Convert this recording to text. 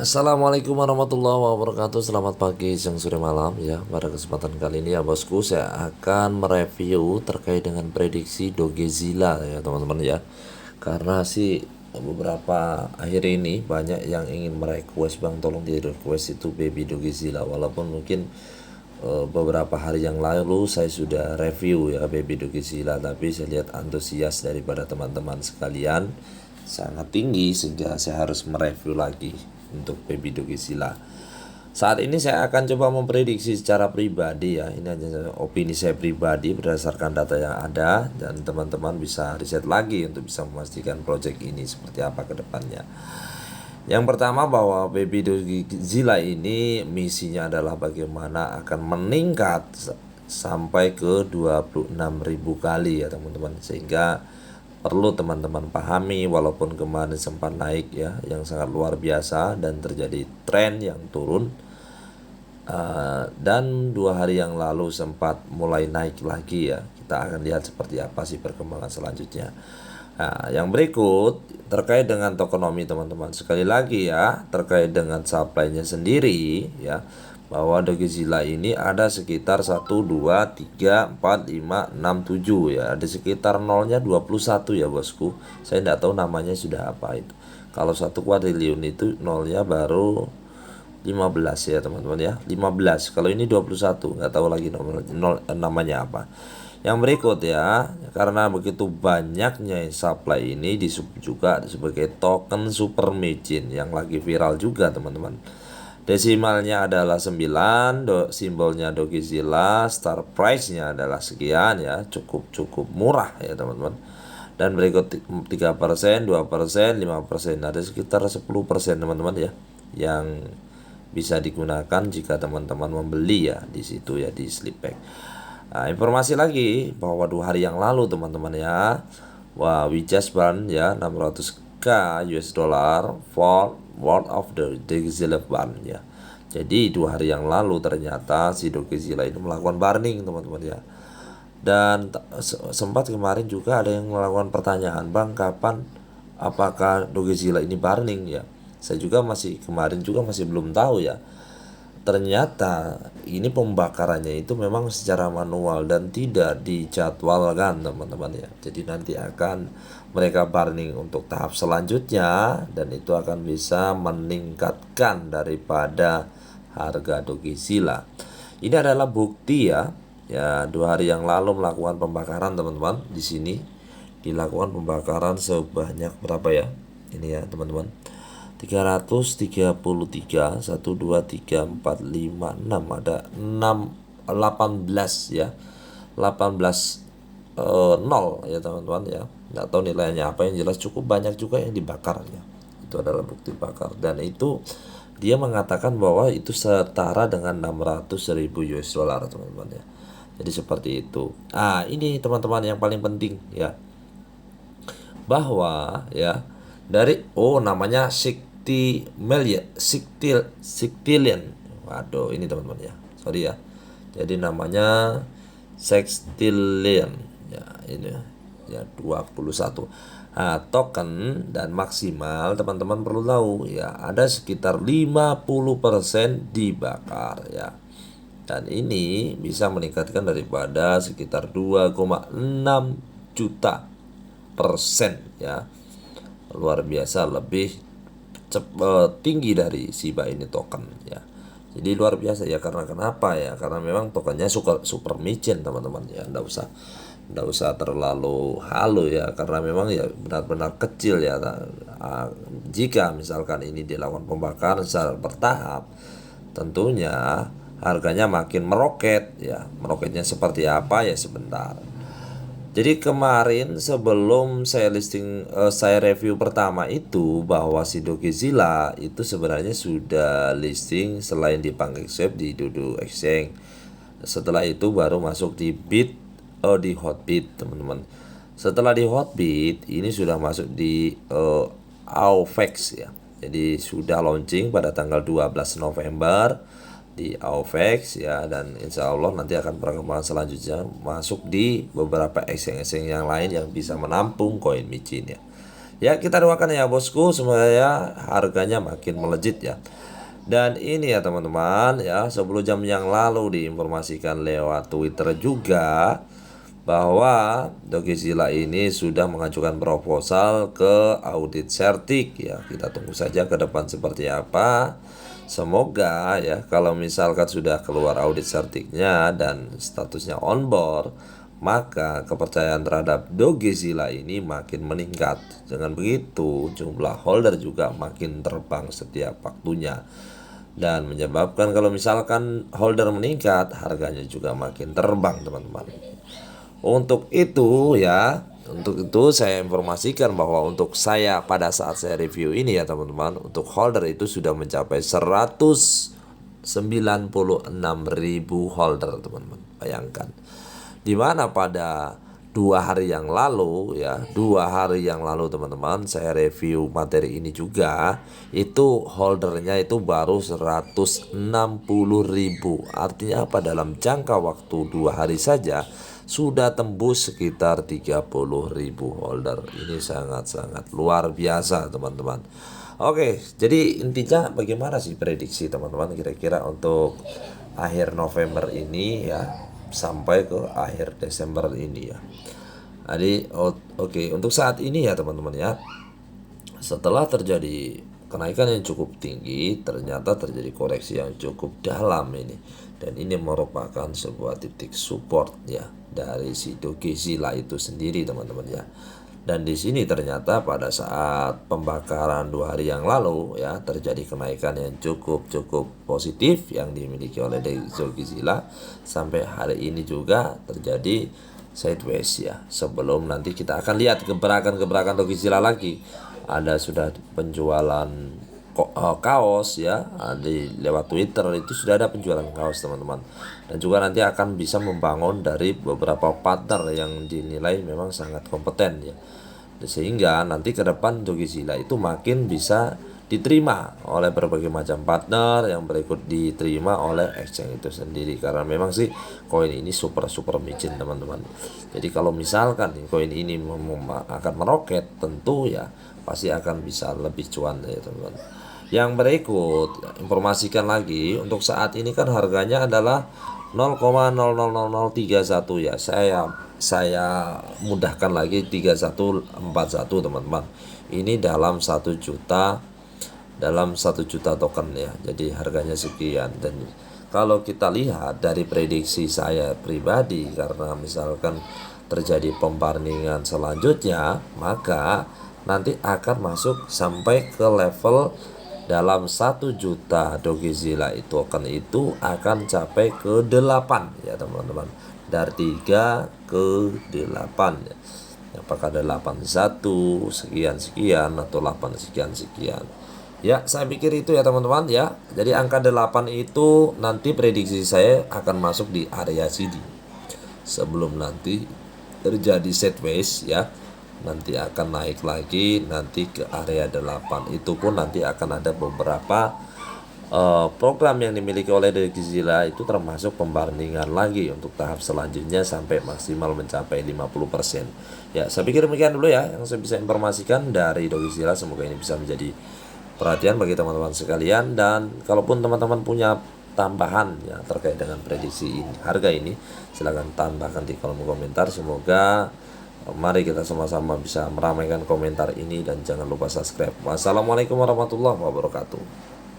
Assalamualaikum warahmatullahi wabarakatuh. Selamat pagi, siang, sore, malam ya. Pada kesempatan kali ini ya bosku, saya akan mereview terkait dengan prediksi Dogezilla ya teman-teman ya. Karena sih beberapa akhir ini banyak yang ingin merequest, bang tolong di request itu baby Dogezilla. Walaupun mungkin beberapa hari yang lalu saya sudah review ya baby Dogezilla, tapi saya lihat antusias daripada teman-teman sekalian sangat tinggi sehingga saya harus mereview lagi untuk baby Dogezilla. Saat ini saya akan coba memprediksi secara pribadi ya. Ini hanya opini saya pribadi berdasarkan data yang ada, dan teman-teman bisa riset lagi untuk bisa memastikan project ini seperti apa ke depannya. Yang pertama, bahwa baby Dogezilla ini misinya adalah bagaimana akan meningkat sampai ke 26.000 kali ya teman-teman, sehingga perlu teman-teman pahami, walaupun kemarin sempat naik ya yang sangat luar biasa dan terjadi tren yang turun, dan 2 hari yang lalu sempat mulai naik lagi ya. Kita akan lihat seperti apa sih perkembangan selanjutnya. Nah, yang berikut terkait dengan tokenomics teman-teman. Sekali lagi ya, terkait dengan supply-nya sendiri ya, bahwa Dogezilla ini ada sekitar 1, 2, 3, 4, 5, 6, 7 ya. Ada sekitar nolnya 21 ya bosku. Saya tidak tahu namanya sudah apa itu. Kalau 1 kuadriliun itu nolnya baru 15 ya teman-teman ya. 15. Kalau ini 21, nggak tahu lagi namanya apa. Yang berikut ya, karena begitu banyaknya supply ini disebut juga sebagai token super micin yang lagi viral juga teman-teman. Desimalnya adalah 9, simbolnya Dogezilla, star price-nya adalah sekian ya, cukup murah ya teman-teman. Dan berikut 3%, 2%, 5%, ada sekitar 10% teman-teman ya, yang bisa digunakan jika teman-teman membeli ya di situ ya, di Slipback. Nah, informasi lagi bahwa 2 hari yang lalu teman-teman ya, wah, we just burn ya 600k US dollar for world of the Dogezilla burn ya. Jadi 2 hari yang lalu ternyata si Dogezilla ini melakukan burning teman-teman ya. Dan sempat kemarin juga ada yang melakukan pertanyaan, bang kapan apakah Dogezilla ini burning ya. Saya juga kemarin juga masih belum tahu ya. Ternyata ini pembakarannya itu memang secara manual dan tidak dijadwalkan teman-teman ya. Jadi nanti akan mereka burning untuk tahap selanjutnya, dan itu akan bisa meningkatkan daripada harga Dogezilla. Ini adalah bukti ya. Ya, 2 hari yang lalu melakukan pembakaran teman-teman. Di sini dilakukan pembakaran sebanyak berapa ya? Ini ya teman-teman. 333, 1, 2, 3, 4, 5, 6, ada 6, 18 ya, 18 nol ya teman-teman ya. Nggak tahu nilainya apa, yang jelas cukup banyak juga yang dibakar ya. Itu adalah bukti bakar, dan itu dia mengatakan bahwa itu setara dengan 600.000 US dollar teman-teman ya. Jadi seperti itu. Ini teman-teman yang paling penting ya, bahwa ya dari namanya Sextillion. Waduh, ini teman-teman ya. Sorry ya. Jadi namanya Sextillion ya, ini ya 21. Token dan maksimal teman-teman perlu tahu ya, ada sekitar 50% dibakar ya. Dan ini bisa meningkatkan daripada sekitar 2,6 juta persen ya. Luar biasa, lebih tinggi dari Shiba ini token ya. Jadi luar biasa ya, karena kenapa ya? Karena memang tokennya super micin teman-teman ya. Nggak usah terlalu halu ya, karena memang ya benar-benar kecil ya. Jika misalkan ini dilakukan pembakaran secara bertahap, tentunya harganya makin meroket ya. Meroketnya seperti apa ya, sebentar. Jadi kemarin sebelum saya saya review pertama itu, bahwa si Dogezilla itu sebenarnya sudah listing selain di PancakeSwap, di Dodo Exchange. Setelah itu baru masuk di Hotbit teman-teman. Setelah di Hotbit ini sudah masuk di AUVEX ya. Jadi sudah launching pada tanggal 12 November di AUVEX ya, dan insya Allah nanti akan perkembangan selanjutnya masuk di beberapa exchange yang lain yang bisa menampung koin micin ya. Ya kita doakan ya bosku supaya harganya makin melejit ya. Dan ini ya teman-teman ya, 10 jam yang lalu diinformasikan lewat Twitter juga bahwa Dogesila ini sudah mengajukan proposal ke audit sertik ya. Kita tunggu saja ke depan seperti apa. Semoga ya kalau misalkan sudah keluar audit sertiknya dan statusnya on board, maka kepercayaan terhadap Dogesila ini makin meningkat. Dengan begitu jumlah holder juga makin terbang setiap waktunya, dan menyebabkan kalau misalkan holder meningkat, harganya juga makin terbang teman-teman. Untuk itu saya informasikan bahwa untuk saya pada saat saya review ini ya teman-teman, untuk holder itu sudah mencapai 196.000 holder teman-teman. Bayangkan. Dimana pada 2 hari yang lalu ya, 2 hari yang lalu teman-teman saya review materi ini juga, itu holdernya itu baru 160.000. Artinya apa, dalam jangka waktu 2 hari saja sudah tembus sekitar 30.000 holder. Ini sangat-sangat luar biasa teman-teman. Oke, jadi intinya bagaimana sih prediksi teman-teman kira-kira untuk akhir November ini ya, sampai ke akhir Desember ini ya. Jadi oke, untuk saat ini ya teman-teman ya, setelah terjadi kenaikan yang cukup tinggi, ternyata terjadi koreksi yang cukup dalam ini, dan ini merupakan sebuah titik support ya dari si Dogesila itu sendiri teman-teman ya. Dan di sini ternyata pada saat pembakaran 2 hari yang lalu ya, terjadi kenaikan yang cukup positif yang dimiliki oleh Dogesila. Sampai hari ini juga terjadi sideways ya. Sebelum nanti kita akan lihat gebrakan Dogesila lagi. Ada sudah penjualan kaos ya, di lewat Twitter itu sudah ada penjualan kaos teman-teman. Dan juga nanti akan bisa membangun dari beberapa partner yang dinilai memang sangat kompeten ya, sehingga nanti ke depan Dogesila itu makin bisa diterima oleh berbagai macam partner yang berikut diterima oleh exchange itu sendiri. Karena memang sih koin ini super micin teman-teman. Jadi kalau misalkan koin ini akan meroket, tentu ya pasti akan bisa lebih cuan ya teman-teman. Yang berikut informasikan lagi, untuk saat ini kan harganya adalah 0,000031 ya. Saya mudahkan lagi 3141 teman-teman. Ini dalam 1 juta token ya. Jadi harganya sekian. Dan kalau kita lihat dari prediksi saya pribadi, karena misalkan terjadi pembandingan selanjutnya, maka nanti akan masuk sampai ke level dalam 1 juta Dogesila token itu akan capai ke 8 ya teman-teman. Dari 3 ke 8 ya. Apakah ada 81 sekian atau 8 sekian. Ya, saya pikir itu ya teman-teman ya. Jadi angka 8 itu nanti prediksi saya akan masuk di area sini. Sebelum nanti terjadi sideways ya, nanti akan naik lagi nanti ke area 8. Itu pun nanti akan ada beberapa program yang dimiliki oleh Dogesila itu, termasuk pembandingan lagi untuk tahap selanjutnya sampai maksimal mencapai 50%. Ya, saya pikir demikian dulu ya yang saya bisa informasikan dari Dogesila. Semoga ini bisa menjadi perhatian bagi teman-teman sekalian, dan kalaupun teman-teman punya tambahan ya terkait dengan prediksi harga ini, silahkan tambahkan di kolom komentar. Semoga mari kita sama-sama bisa meramaikan komentar ini, dan jangan lupa subscribe. Wassalamualaikum warahmatullahi wabarakatuh.